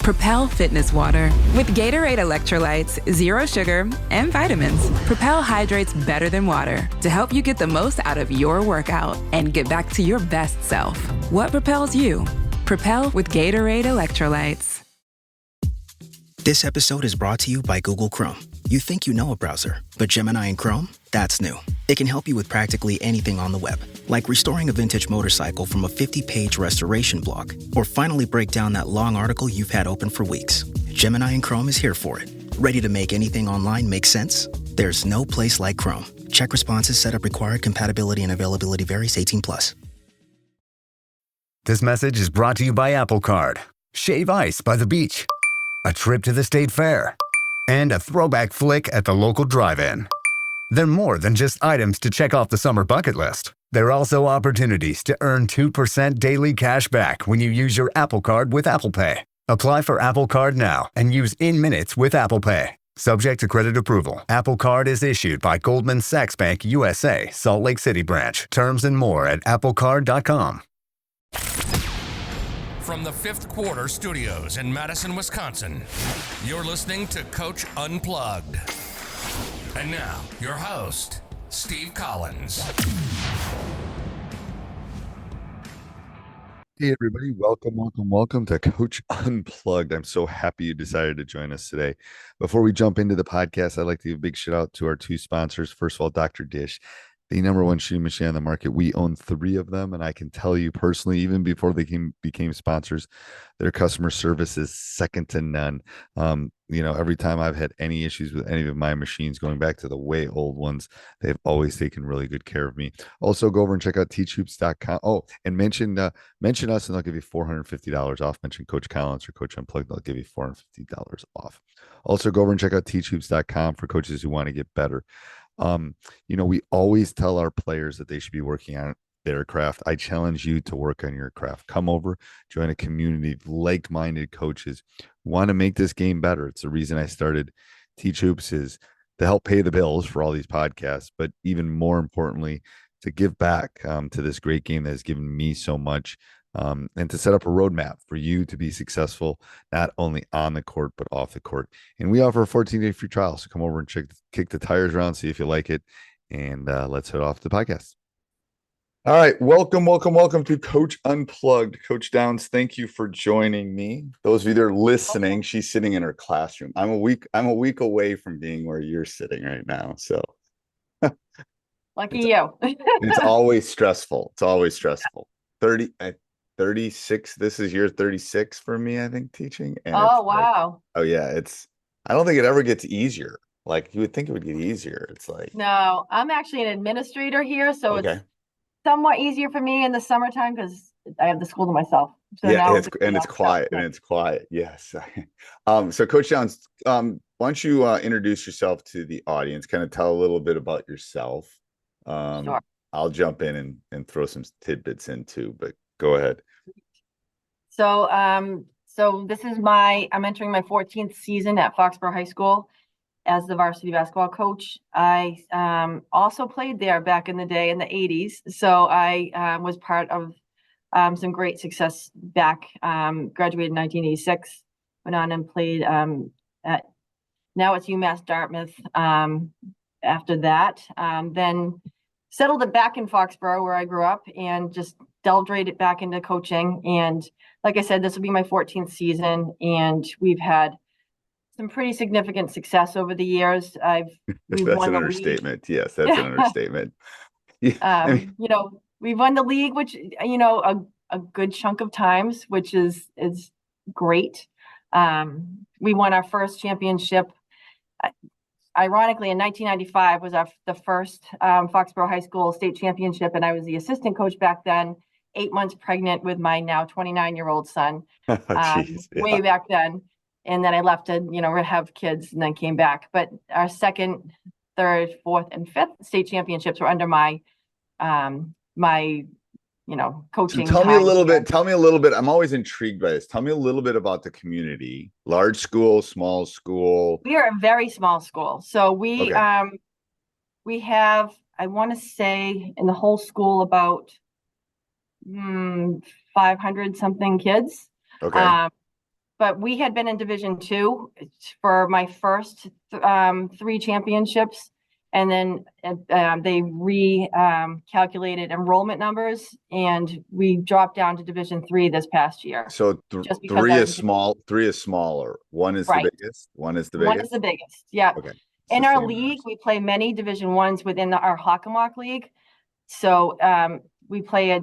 Propel Fitness Water. With Gatorade electrolytes, zero sugar, and vitamins, Propel hydrates better than water to help you get the most out of your workout and get back to your best self. What propels you? Propel with Gatorade electrolytes. This episode is brought to you by Google Chrome. You think you know a browser, but Gemini and Chrome? That's new. It can help you with practically anything on the web, like restoring a vintage motorcycle from a 50-page restoration blog, or finally break down that long article you've had open for weeks. Gemini and Chrome is here for it. Ready to make anything online make sense? There's no place like Chrome. Check responses, setup required, compatibility and availability varies, 18+. This message is brought to you by Apple Card. Shave ice by the beach, a trip to the state fair, and a throwback flick at the local drive-in. They're more than just items to check off the summer bucket list. They're also opportunities to earn 2% daily cash back when you use your Apple Card with Apple Pay. Apply for Apple Card now and use in minutes with Apple Pay. Subject to credit approval. Apple Card is issued by Goldman Sachs Bank USA, Salt Lake City branch. Terms and more at applecard.com. From the Fifth Quarter Studios in Madison, Wisconsin, you're listening to Coach Unplugged. And now, your host, Steve Collins. Hey, everybody. Welcome to Coach Unplugged. I'm so happy you decided to join us today. Before we jump into the podcast, I'd like to give a big shout out to our two sponsors. First of all, Dr. Dish, the number one shooting machine on the market. We own 3 of them, and I can tell you personally, even before they became sponsors, their customer service is second to none. Every time I've had any issues with any of my machines, going back to the way old ones, they've always taken really good care of me. Also, go over and check out teachhoops.com. Oh, and mention us, and they'll give you $450 off. Mention Coach Collins or Coach Unplugged, they'll give you $450 off. Also, go over and check out teachhoops.com for coaches who want to get better. We always tell our players that they should be working on their craft. I challenge you to work on your craft. Come over, join a community of like-minded coaches who want to make this game better. It's the reason I started Teach Hoops, is to help pay the bills for all these podcasts, but even more importantly, to give back to this great game that has given me so much, and to set up a roadmap for you to be successful, not only on the court, but off the court. And we offer a 14-day free trial. So come over and kick the tires around, see if you like it. And let's head off the podcast. All right. Welcome to Coach Unplugged. Coach Downs, thank you for joining me. Those of you that are listening, she's sitting in her classroom. I'm a week away from being where you're sitting right now. So lucky you. It's always stressful. 36. This is year 36 for me, I think, teaching. And wow. I don't think it ever gets easier. Like, you would think it would get easier. It's like, no, I'm actually an administrator here, so okay. It's somewhat easier for me in the summertime because I have the school to myself. So yeah, it's quiet. Yes. So Coach Downs, why don't you introduce yourself to the audience? Kind of tell a little bit about yourself. Sure. I'll jump in and throw some tidbits in too, but go ahead. So, this is I'm entering my 14th season at Foxborough High School as the varsity basketball coach. I also played there back in the day in the 80s. So I was part of some great success back, graduated in 1986, went on and played now it's UMass Dartmouth after that. Then settled it back in Foxborough where I grew up and just delved right back into coaching. And like I said, this will be my 14th season, and we've had some pretty significant success over the years. That's an understatement. Yes, that's an understatement. We've won the league, which, a good chunk of times, which is great. We won our first championship. Ironically, in 1995 was the first Foxborough High School state championship, and I was the assistant coach back then, 8 months pregnant with my now 29-year-old son. Way back then. And then I left to, have kids and then came back. But our second, third, fourth, and fifth state championships were under my coaching. So tell me a little bit. I'm always intrigued by this. Tell me a little bit about the community. Large school, small school. We are a very small school. So we have, I want to say, in the whole school about 500 something kids. Okay. but we had been in Division II for my first 3 championships. And then they calculated enrollment numbers, and we dropped down to Division III this past year. So Just because three is small, 3 is smaller. One is Right. the biggest. One is the One biggest. is the biggest. Yeah. Okay. In our league, we play many Division I's within our Hockomock League. So we play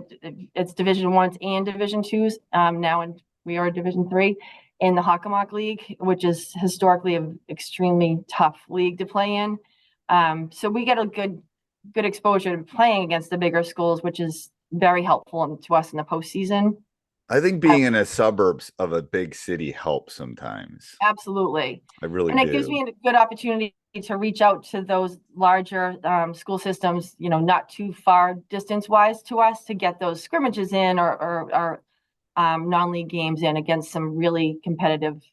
it's Division I's and Division II's now, and we are Division III in the Hockomock League, which is historically an extremely tough league to play in. So we get a good exposure to playing against the bigger schools, which is very helpful to us in the postseason. I think being in a suburbs of a big city helps sometimes. Absolutely. I really and do. It gives me a good opportunity to reach out to those larger school systems, not too far distance wise to us, to get those scrimmages in or non-league games in against some really competitive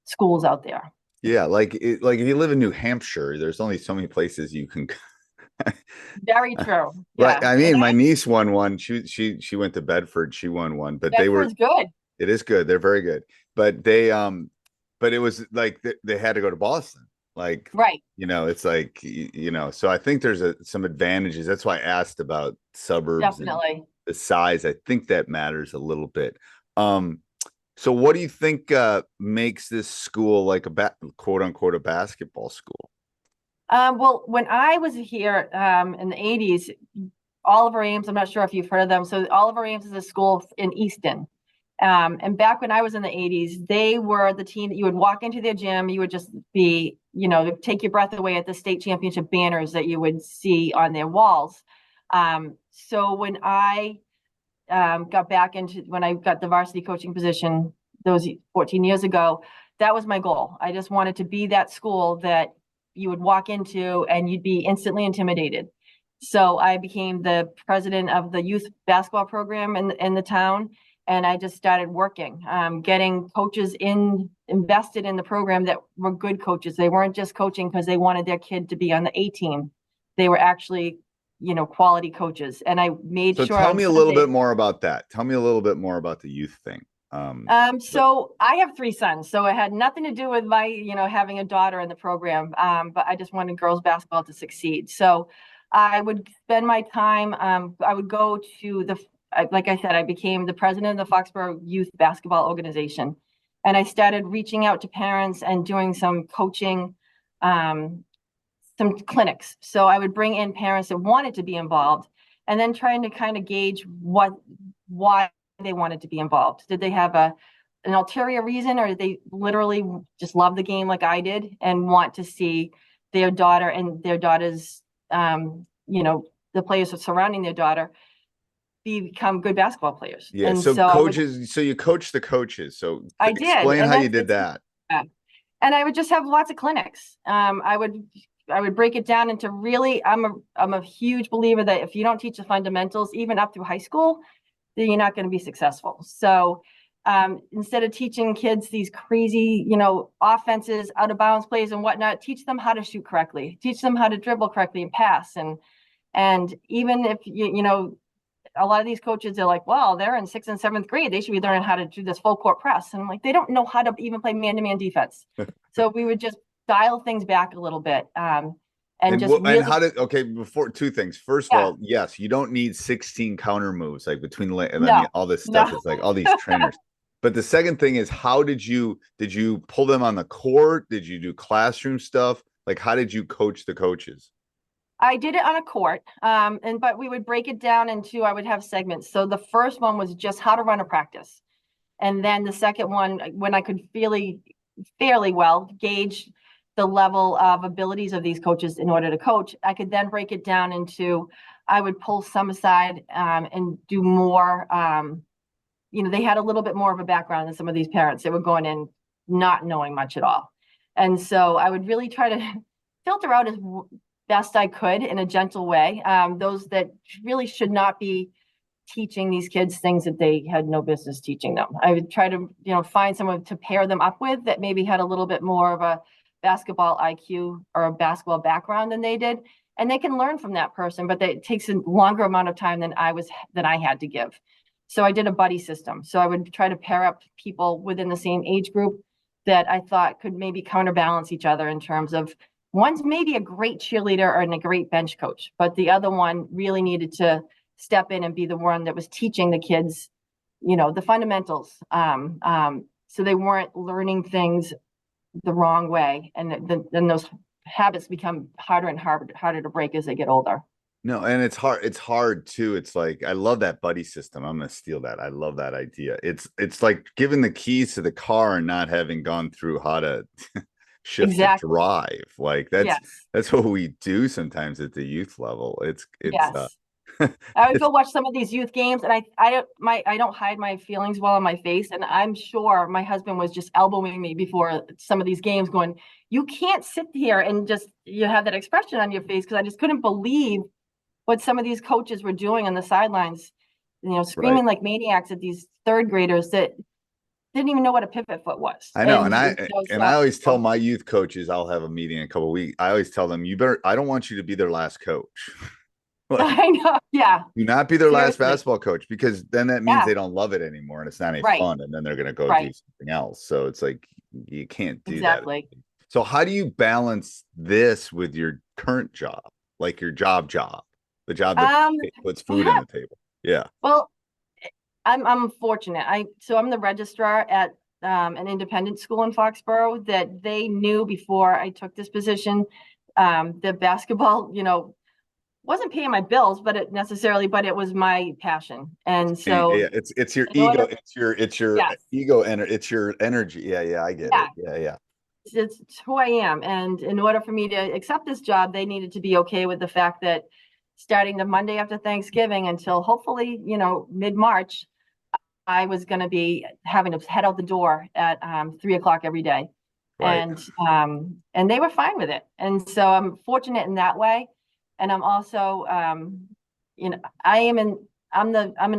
schools out there. Yeah, like if you live in New Hampshire, there's only so many places you can. Very true. Right. Yeah. I mean, my niece won one. She went to Bedford. She won one, but Bedford's good. It is good. They're very good. But but it was like they had to go to Boston. Like, right. It's like, so I think there's some advantages. That's why I asked about suburbs. Definitely. And the size. I think that matters a little bit. So what do you think makes this school like a quote unquote a basketball school? Well, when I was here in the 80s, Oliver Ames, I'm not sure if you've heard of them. So Oliver Ames is a school in Easton. And back when I was in the 80s, they were the team that you would walk into their gym. You would just be, take your breath away at the state championship banners that you would see on their walls. So when I when I got the varsity coaching position those 14 years ago, that was my goal. I just wanted to be that school that you would walk into and you'd be instantly intimidated. So I became the president of the youth basketball program in the town. And I just started working, getting coaches invested in the program that were good coaches. They weren't just coaching because they wanted their kid to be on the A team. They were actually, quality coaches. And I made sure. So tell me a little bit more about that. Tell me a little bit more about the youth thing. So I have 3 sons, so it had nothing to do with my, having a daughter in the program. But I just wanted girls basketball to succeed. So I would spend my time, I would go to like I said, I became the president of the Foxborough Youth Basketball Organization. And I started reaching out to parents and doing some coaching, some clinics. So I would bring in parents that wanted to be involved, and then trying to kind of gauge why they wanted to be involved. Did they have an ulterior reason, or did they literally just love the game like I did and want to see their daughter and their daughter's, the players surrounding their daughter become good basketball players? Yeah. And so coaches, so you coach the coaches. So I did. Explain how you did that. And I would just have lots of clinics. I would break it down into really, I'm a huge believer that if you don't teach the fundamentals, even up through high school, then you're not going to be successful. So instead of teaching kids these crazy, offenses, out of bounds plays and whatnot, teach them how to shoot correctly, teach them how to dribble correctly and pass. And even if a lot of these coaches are like, well, they're in 6th and 7th grade, they should be learning how to do this full court press. And I'm like, they don't know how to even play man-to-man defense. So we would just dial things back a little bit. And before 2 things. First of all, yes, you don't need 16 counter moves like between all this stuff. It's like all these trainers. But the second thing is, how did you pull them on the court? Did you do classroom stuff? Like, how did you coach the coaches? I did it on a court, but we would break it down into, I would have segments. So the first one was just how to run a practice. And then the second one, when I could fairly well gauge the level of abilities of these coaches in order to coach, I could then break it down into, I would pull some aside and do more. They had a little bit more of a background than some of these parents. They were going in not knowing much at all. And so I would really try to filter out as best I could in a gentle way, those that really should not be teaching these kids things that they had no business teaching them. I would try to, find someone to pair them up with that maybe had a little bit more of a basketball IQ or a basketball background than they did. And they can learn from that person, but it takes a longer amount of time than I had to give. So I did a buddy system. So I would try to pair up people within the same age group that I thought could maybe counterbalance each other in terms of one's maybe a great cheerleader and a great bench coach, but the other one really needed to step in and be the one that was teaching the kids, the fundamentals. So they weren't learning things the wrong way. And then those habits become harder and harder to break as they get older. No, and it's hard too. It's like, I love that buddy system. I'm gonna steal that. I love that idea. It's like giving the keys to the car and not having gone through how to shift the drive. Like that's what we do sometimes at the youth level. It's yes. I would go watch some of these youth games, and I don't hide my feelings well on my face, and I'm sure my husband was just elbowing me before some of these games, going, "You can't sit here and just you have that expression on your face," because I just couldn't believe what some of these coaches were doing on the sidelines, screaming like maniacs at these third graders that didn't even know what a pivot foot was. I know. And I always tell my youth coaches, I'll have a meeting in a couple of weeks. I always tell them, I don't want you to be their last coach. Like, I know. Yeah. Do not be their last basketball coach, because then that means they don't love it anymore and it's not any fun. And then they're going to go do something else. So it's like, you can't do that. So how do you balance this with your current job? Like your job, the job that puts food on the table? Yeah. Well, I'm fortunate. I'm the registrar at an independent school in Foxborough that they knew before I took this position. The basketball, wasn't paying my bills, but it was my passion. And so it's your ego. It's your ego and it's your energy. Yeah. I get it. Yeah. It's who I am. And in order for me to accept this job, they needed to be okay with the fact that starting the Monday after Thanksgiving until hopefully, mid-March, I was going to be having to head out the door at 3:00 every day. Right. And they were fine with it. And so I'm fortunate in that way. And I'm also, I'm an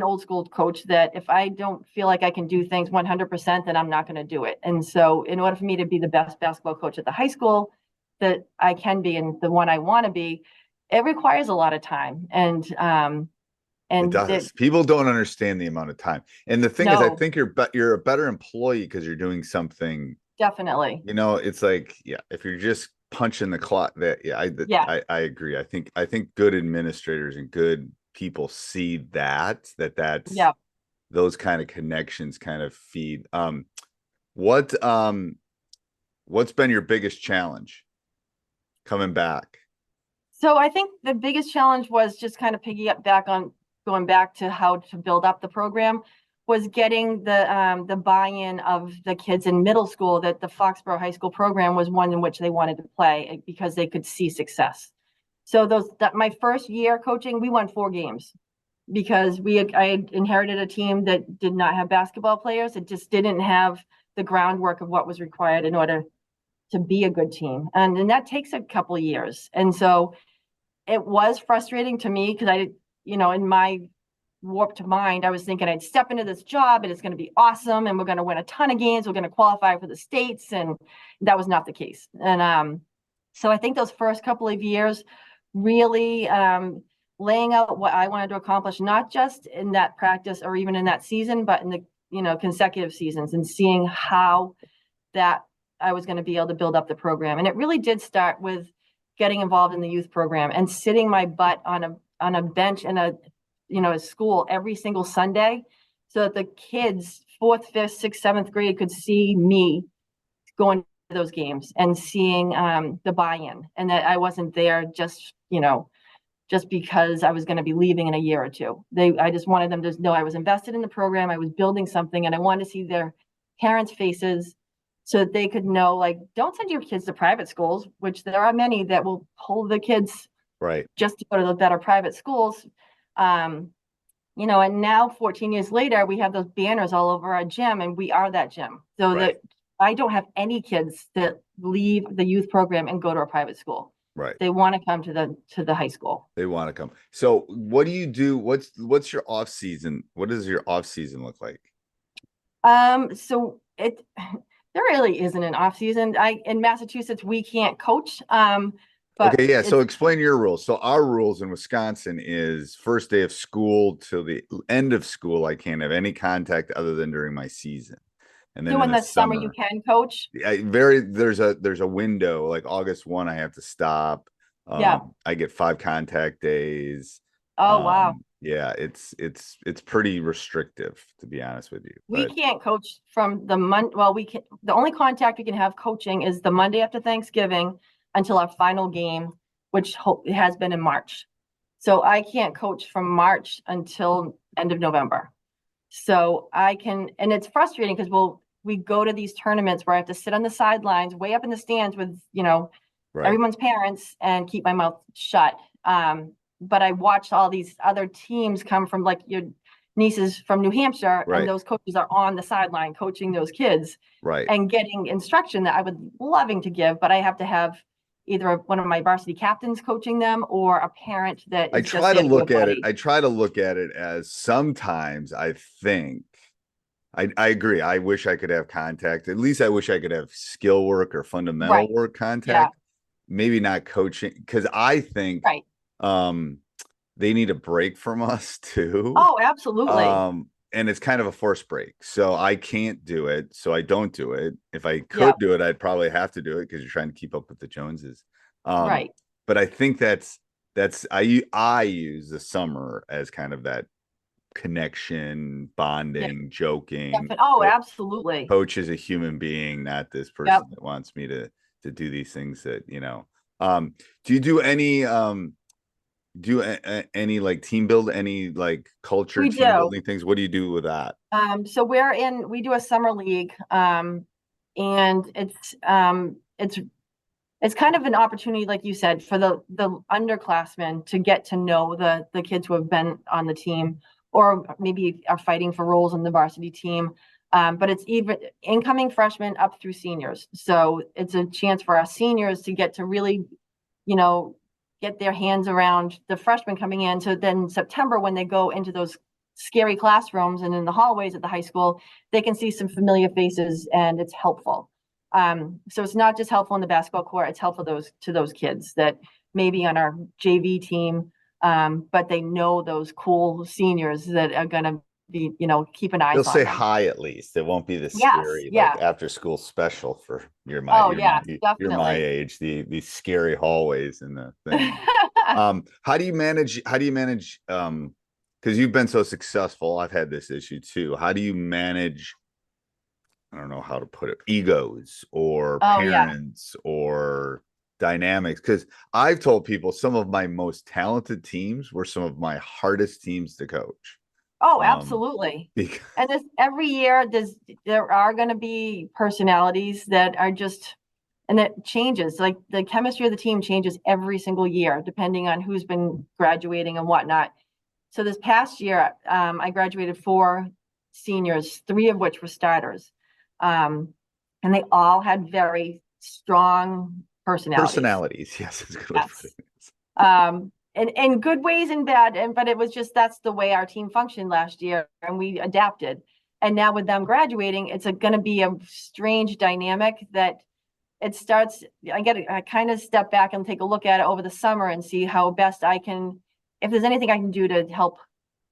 old school coach that if I don't feel like I can do things 100%, then I'm not going to do it. And so in order for me to be the best basketball coach at the high school that I can be and the one I want to be, it requires a lot of time. And it does. People don't understand the amount of time. And the thing is, I think you're a better employee because you're doing something. Definitely. It's like, if you're just punching the clock, I agree. I think good administrators and good people see that's those kind of connections kind of feed. What's been your biggest challenge coming back? So I think the biggest challenge was just kind of going back to how to build up the program, was getting the buy-in of the kids in middle school that the Foxborough High School program was one in which they wanted to play because they could see success. So my first year coaching, we won 4 games because I had inherited a team that did not have basketball players. It just didn't have the groundwork of what was required in order to be a good team. And that takes a couple of years. And so it was frustrating to me because in my warped mind, I was thinking I'd step into this job and it's going to be awesome and we're going to win a ton of games. We're going to qualify for the states. And that was not the case. And so I think those first couple of years really laying out what I wanted to accomplish, not just in that practice or even in that season, but in the consecutive seasons, and seeing how that I was going to be able to build up the program. And it really did start with getting involved in the youth program and sitting my butt on a bench in a school every single Sunday so that the kids 4th, 5th, 6th, 7th grade could see me going to those games and seeing the buy-in, and that I wasn't there just because I was going to be leaving in a year or two. I just wanted them to know I was invested in the program. I was building something, and I wanted to see their parents' faces so that they could know, like, don't send your kids to private schools, which there are many that will pull the kids just to go to the better private schools. And now 14 years later, we have those banners all over our gym, and we are that gym. So that I don't have any kids that leave the youth program and go to a private school. Right. They want to come to the high school. They want to come. So what do you do? What's your off season? What does your off season look like? So there really isn't an off season. In Massachusetts, we can't coach. But Okay, yeah. So it's, explain your rules. So our rules in Wisconsin is first day of school till the end of school, I can't have any contact other than during my season. And then so in in the the summer you summer, can coach. there's a window like August 1, I have to stop. Yeah. I get 5 contact days. Oh, wow. Yeah, it's pretty restrictive to be honest with you. We But can't coach from the well, we can, the only contact we can have coaching is the Monday after Thanksgiving until our final game, which has been in March. So I can't coach from March until end of November. So I can, and it's frustrating because we go to these tournaments where I have to sit on the sidelines, way up in the stands with, right, everyone's parents and keep my mouth shut. But I watched all these other teams come from, like, your nieces from New Hampshire, right, and those coaches are on the sideline coaching those kids right. and getting instruction that I would loving to give, but I have to have either one of my varsity captains coaching them or a parent that I is just try to there to be a look at it. buddy. I try to look at it as sometimes I think I agree. I wish I could have contact. At least I wish I could have skill work or fundamental Right. work Yeah. contact. Maybe not coaching because I think Right. they need a break from us too. Oh, absolutely. And it's kind of a forced break. So I can't do it. So I don't do it. If I Yeah. could do it, I'd probably have to do it because you're trying to keep up with the Joneses. Right. But I think I use the summer as kind of that connection, bonding, joking. Oh, absolutely. Coach is a human being, not this person Yep. that wants me to do these things that, do you do any any like team build, any like culture We team do. building things? What do you do with that? So we do a summer league, and it's kind of an opportunity, like you said, for the underclassmen to get to know the kids who have been on the team or maybe are fighting for roles in the varsity team. But it's even incoming freshmen up through seniors. So it's a chance for our seniors to get to really, get their hands around the freshmen coming in. So then September, when they go into those scary classrooms and in the hallways at the high school, they can see some familiar faces and it's helpful. So it's not just helpful in the basketball court, it's helpful to those kids that may be on our JV team, but they know those cool seniors that are going to be, keep an eye on They'll say them. hi at least. It won't be the Yes, scary yeah. like after school special for you're Oh, my yeah, you're my definitely. age, these scary hallways and the thing. How do you manage because you've been so successful, I've had this issue too. How do you manage, I don't know how to put it, egos or Oh, yeah. parents or dynamics? Because I've told people some of my most talented teams were some of my hardest teams to coach. Oh, absolutely. Because And every year there are going to be personalities that are just, and it changes. Like the chemistry of the team changes every single year, depending on who's been graduating and whatnot. So this past year, I graduated 4 seniors, 3 of which were starters. And they all had very strong personalities. Yes, it's a good way to put Yes. it. In good ways and bad, but it was just, that's the way our team functioned last year, and we adapted. And now with them graduating, it's going to be a strange dynamic that it starts. I kind of step back and take a look at it over the summer and see how best I can, if there's anything I can do to help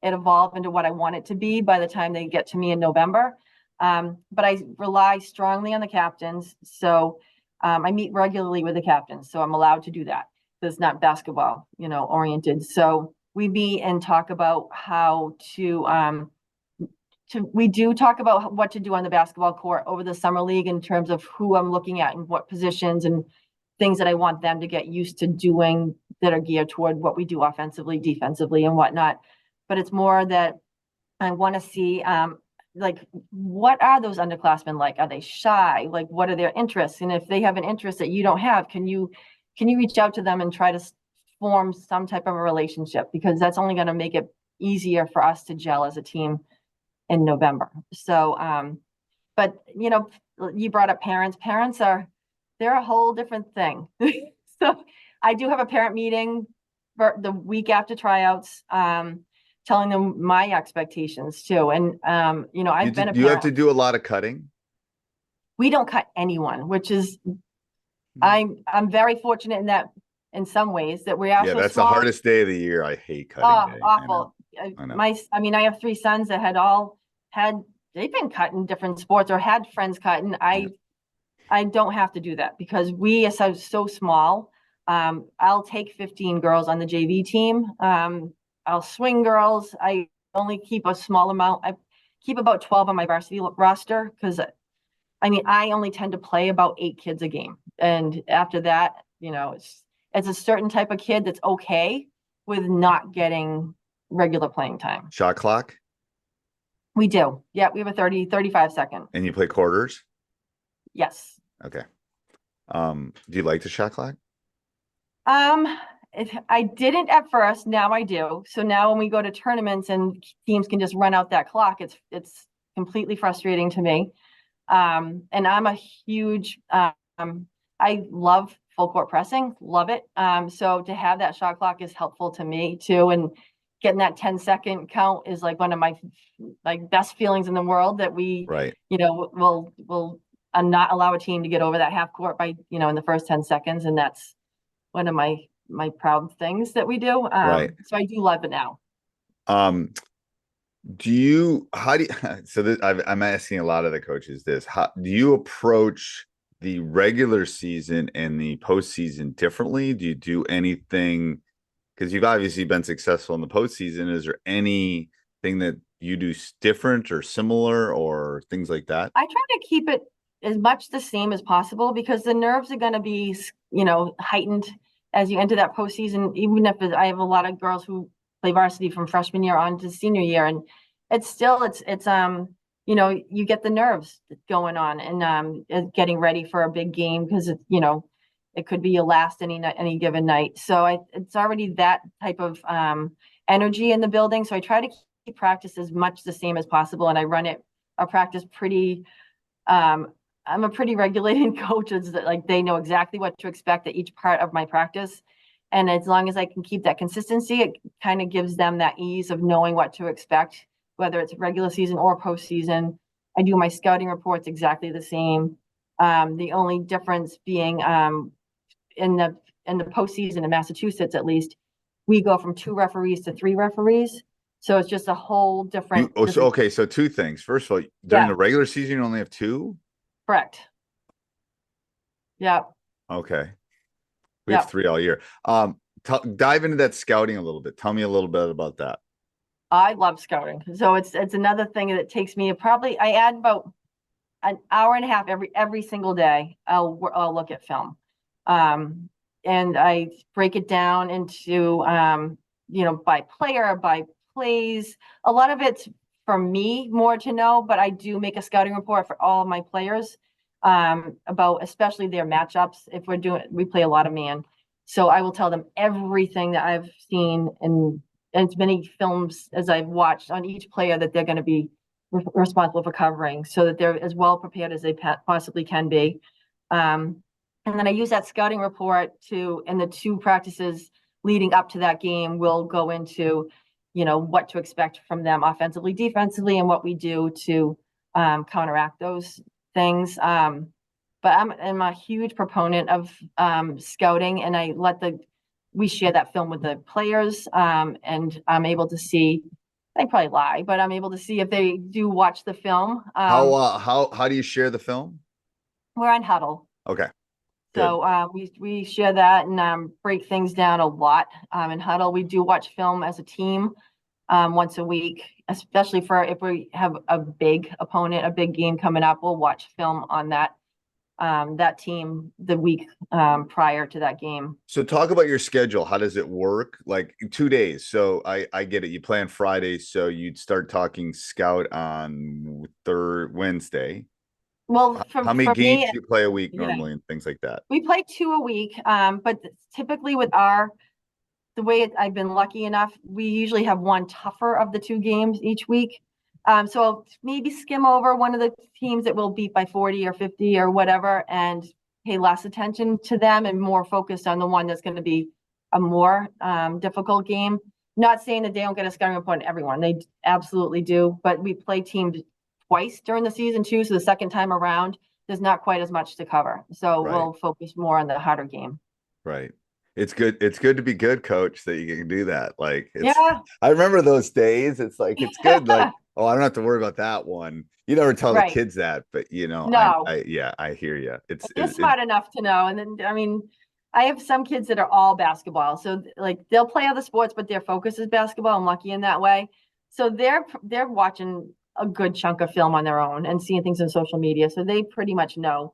it evolve into what I want it to be by the time they get to me in November. But I rely strongly on the captains. So I meet regularly with the captains, so I'm allowed to do that. It's not basketball, oriented. So we meet and talk about how we do talk about what to do on the basketball court over the summer league in terms of who I'm looking at and what positions and things that I want them to get used to doing that are geared toward what we do offensively, defensively, and whatnot. But it's more that I want to see, like, what are those underclassmen like? Are they shy? Like, what are their interests? And if they have an interest that you don't have, can you reach out to them and try to form some type of a relationship? Because that's only going to make it easier for us to gel as a team in November. So, but you brought up parents. They're a whole different thing. So I do have a parent meeting for the week after tryouts, telling them my expectations too. And, I've been a parent. You have to do a lot of cutting. We don't cut anyone, which is, I'm very fortunate in that in some ways that we are Yeah, so that's the small. hardest day of the year. I hate cutting Oh, day. awful. I know. I have 3 sons that they've been cutting different sports or had friends cutting. I don't have to do that because we are so small. I'll take 15 girls on the JV team. I'll swing girls. I only keep a small amount. I keep about 12 on my varsity roster because I only tend to play about 8 kids a game. And after that, it's a certain type of kid that's okay with not getting regular playing time. Shot clock? We do. Yeah, we have a 35 second. And you play quarters? Yes. Okay. Do you like the shot clock? I didn't at first. Now I do. So now when we go to tournaments and teams can just run out that clock, it's completely frustrating to me. And I'm a huge, I love full court pressing, love it. So to have that shot clock is helpful to me too. And getting that 10-second count is like one of my best feelings in the world that we, Right. will not allow a team to get over that half court by, in the first 10 seconds. And that's one of my proud things that we do. Right. So I do love it now. How do you, so this, I'm asking a lot of the coaches this, how do you approach the regular season and the postseason differently? Do you do anything, because you've obviously been successful in the postseason, is there anything that you do different or similar or things like that? I try to keep it as much the same as possible because the nerves are going to be, heightened as you enter that postseason. Even if I have a lot of girls who play varsity from freshman year on to senior year, and it's still, you get the nerves going on and getting ready for a big game because it could be your last any given night. So it's already that type of energy in the building. So I try to keep practice as much the same as possible, and I run a practice pretty. I'm a pretty regulated coach. It's like they know exactly what to expect at each part of my practice. And as long as I can keep that consistency, it kind of gives them that ease of knowing what to expect, whether it's regular season or postseason. I do my scouting reports exactly the same. The only difference being in the postseason in Massachusetts, at least, we go from 2 referees to 3 referees. So it's just a whole different. So 2 things. First of all, during the regular season, you only have 2? Correct. Yeah. Okay. We have 3 all year. Dive into that scouting a little bit. Tell me a little bit about that. I love scouting. So it's another thing that takes me I add about an hour and a half every single day. I'll look at film. And I break it down into, by player, by plays. A lot of it's for me more to know, but I do make a scouting report for all of my players about especially their matchups. If we play a lot of man. So I will tell them everything that I've seen and as many films as I've watched on each player that they're going to be responsible for covering so that they're as well prepared as they possibly can be. And then I use that scouting report in the 2 practices leading up to that game, we'll go into, what to expect from them offensively, defensively, and what we do to counteract those things. But I'm a huge proponent of scouting, and we share that film with the players, and I'm able to see. They probably lie, but I'm able to see if they do watch the film. How do you share the film? We're on Huddle. Okay. So we share that and break things down a lot in Huddle. We do watch film as a team once a week, especially if we have a big opponent, a big game coming up. We'll watch film on that team the week prior to that game. So talk about your schedule. How does it work? Like 2 days. So I get it. You play on Friday, so you'd start talking scout on Wednesday. Well, how many games do you play a week normally and things like that? We play 2 a week, but typically with the way I've been lucky enough, we usually have one tougher of the 2 games each week. So I'll maybe skim over one of the teams that will beat by 40 or 50 or whatever and pay less attention to them and more focused on the one that's going to be a more difficult game. Not saying that they don't get a scouting report on everyone. They absolutely do, but we play teams twice during the season too. So the second time around, there's not quite as much to cover. So We'll focus more on the harder game. Right. It's good. It's good to be good, coach, that you can do that. Like, Yeah. I remember those days. It's like, it's good. Like, oh, I don't have to worry about that one. You never tell the Right. kids that, but No. yeah, I hear you. They're smart enough to know. And then, I mean, I have some kids that are all basketball. So like they'll play other sports, but their focus is basketball. I'm lucky in that way. So they're watching a good chunk of film on their own and seeing things on social media. So they pretty much know,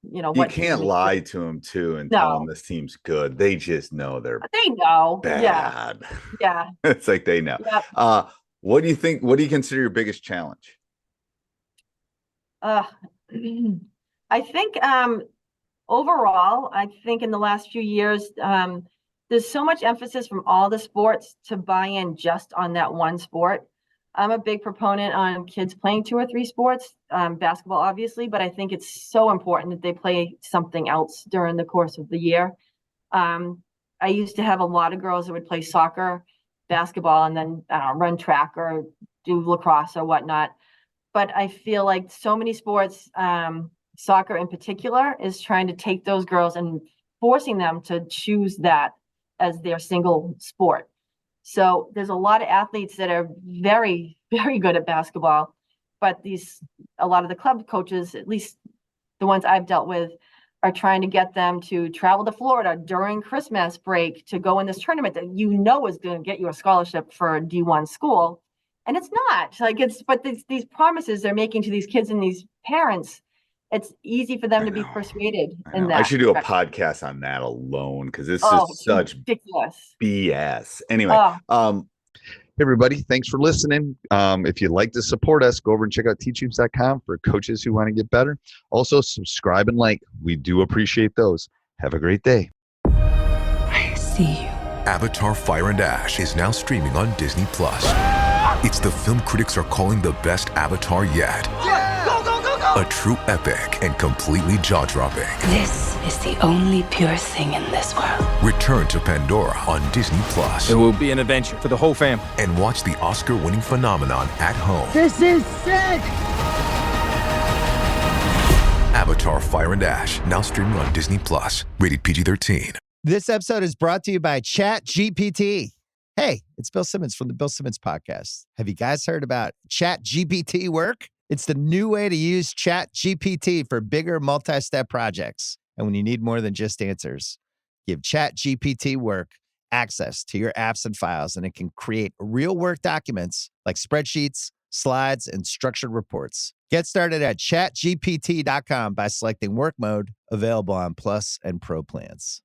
you what can't team. lie to them too and tell them No, this team's good. They just know they're they know. Yeah. bad. Yeah. It's like they know. Yep. What do you think? What do you consider your biggest challenge? Uh, I think overall, I think in the last few years, there's so much emphasis from all the sports to buy in just on that one sport. I'm a big proponent on kids playing 2 or 3 sports, basketball, obviously, but I think it's so important that they play something else during the course of the year. I used to have a lot of girls that would play soccer, basketball, and then run track or do lacrosse or whatnot. But I feel like so many sports, soccer in particular, is trying to take those girls and forcing them to choose that as their single sport. So there's a lot of athletes that are very, very good at basketball, but a lot of the club coaches, at least the ones I've dealt with, are trying to get them to travel to Florida during Christmas break to go in this tournament that is going to get you a scholarship for a D1 school. And it's not like but these promises they're making to these kids and these parents, it's easy for them to be persuaded in that. I should do a podcast on that alone because this is such ridiculous BS. Anyway, hey everybody, thanks for listening. If you'd like to support us, go over and check out teachhoops.com for coaches who want to get better. Also, subscribe and like. We do appreciate those. Have a great day. I see you. Avatar: Fire and Ash is now streaming on Disney+. It's the film critics are calling the best Avatar yet. Go, go, go, go! A true epic and completely jaw-dropping. This is the only pure thing in this world. Return to Pandora on Disney+. It will be an adventure for the whole family. And watch the Oscar-winning phenomenon at home. This is sick! Avatar: Fire and Ash, now streaming on Disney+. Rated PG-13. This episode is brought to you by ChatGPT. Hey, it's Bill Simmons from the Bill Simmons Podcast. Have you guys heard about ChatGPT work? It's the new way to use ChatGPT for bigger multi-step projects. And when you need more than just answers, give ChatGPT work access to your apps and files, and it can create real work documents like spreadsheets, slides, and structured reports. Get started at chatgpt.com by selecting work mode, available on Plus and Pro plans.